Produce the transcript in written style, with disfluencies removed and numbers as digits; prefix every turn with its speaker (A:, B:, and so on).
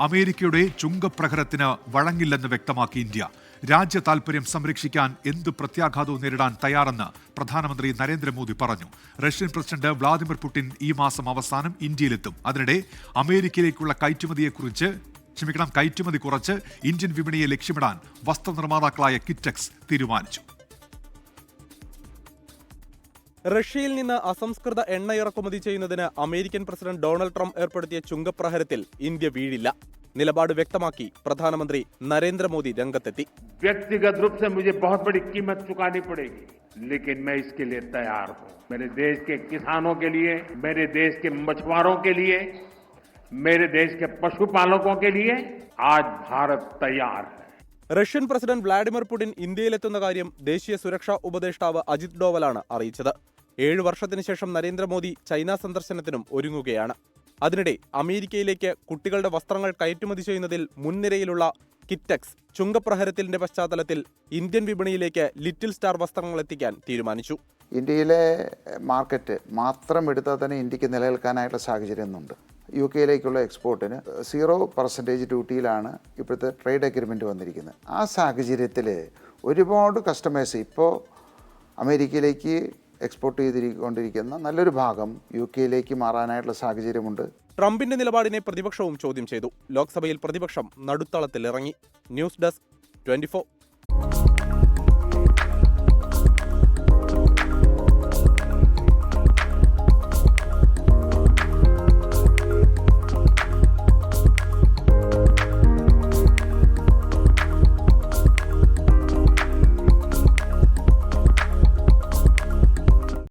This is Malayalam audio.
A: അമേരിക്കയുടെ ചുങ്കപ്രഹരത്തിന് വഴങ്ങില്ലെന്ന് വ്യക്തമാക്കി ഇന്ത്യ. രാജ്യ താൽപര്യം സംരക്ഷിക്കാൻ എന്ത് പ്രത്യാഘാതവും നേരിടാൻ തയ്യാറെന്ന് പ്രധാനമന്ത്രി നരേന്ദ്രമോദി പറഞ്ഞു. റഷ്യൻ പ്രസിഡന്റ് വ്ളാദിമിർ പുടിൻ ഈ മാസം അവസാനം ഇന്ത്യയിലെത്തും. അതിനിടെ അമേരിക്കയിലേക്കുള്ള കയറ്റുമതി കുറച്ച് ഇന്ത്യൻ വിപണിയെ ലക്ഷ്യമിടാൻ വസ്ത്രനിർമ്മാതാക്കളായ കിറ്റക്സ് തീരുമാനിച്ചു.
B: റഷ്യയിൽ നിന്ന് അസംസ്കൃത എണ്ണ ഇറക്കുമതി ചെയ്യുന്നതിന് അമേരിക്കൻ പ്രസിഡന്റ് ഡൊണാൾഡ് ട്രംപ് ഏർപ്പെടുത്തിയ ചുങ്കപ്രഹരത്തിൽ ഇന്ത്യ വീഴില്ല. നിലപാട് വ്യക്തമാക്കി പ്രധാനമന്ത്രി നരേന്ദ്രമോദി രംഗത്തെത്തി.
C: व्यक्तिगत रूप से मुझे बहुत बड़ी कीमत चुकानी पड़ेगी, लेकिन मैं इसके लिए तैयार हूं. मेरे देश के किसानों के लिए, मेरे देश के मछुआरों के लिए, मेरे देश के पशुपालकों के लिए आज भारत तैयार है.
B: റഷ്യൻ പ്രസിഡന്റ് വ്ളാഡിമിർ പുടിൻ ഇന്ത്യയിലെത്തുന്ന കാര്യം ദേശീയ സുരക്ഷാ ഉപദേഷ്ടാവ് അജിത് ഡോവലാണ് അറിയിച്ചത്. 7 വർഷത്തിനു ശേഷം നരേന്ദ്രമോദി ചൈന സന്ദർശനത്തിനും ഒരുങ്ങുകയാണ്. അതിനിടെ അമേരിക്കയിലേക്ക് കുട്ടികളുടെ വസ്ത്രങ്ങൾ കയറ്റുമതി ചെയ്യുന്നതിൽ മുൻനിരയിലുള്ള കിറ്റക്സ് ചുങ്കപ്രഹരത്തിന്റെ പശ്ചാത്തലത്തിൽ ഇന്ത്യൻ വിപണിയിലേക്ക് ലിറ്റിൽ സ്റ്റാർ വസ്ത്രങ്ങൾ എത്തിക്കാൻ തീരുമാനിച്ചു.
D: ഇന്ത്യയിലെ മാർക്കറ്റ് മാത്രം എടുത്താൽ തന്നെ ഇന്ത്യക്ക് നിലനിൽക്കാനായിട്ടുള്ള സാഹചര്യം ഉണ്ട്. UK എക്സ്പോർട്ടിന് 0% ഡ്യൂട്ടിയിലാണ് ഇപ്പോഴത്തെ ട്രേഡ് അഗ്രിമെൻറ്റ് വന്നിരിക്കുന്നത്. ആ സാഹചര്യത്തിൽ ഒരുപാട് കസ്റ്റമേഴ്സ് ഇപ്പോൾ അമേരിക്കയിലേക്ക് എക്സ്പോർട്ട് ചെയ്തുകൊണ്ടിരിക്കുന്ന നല്ലൊരു ഭാഗം UK മാറാനായിട്ടുള്ള സാഹചര്യമുണ്ട്.
B: ട്രംപിന്റെ നിലപാടിനെ പ്രതിപക്ഷവും ചോദ്യം ചെയ്തു. ലോക്സഭയിൽ പ്രതിപക്ഷം നടുത്തളത്തിലിറങ്ങി. News desk 24.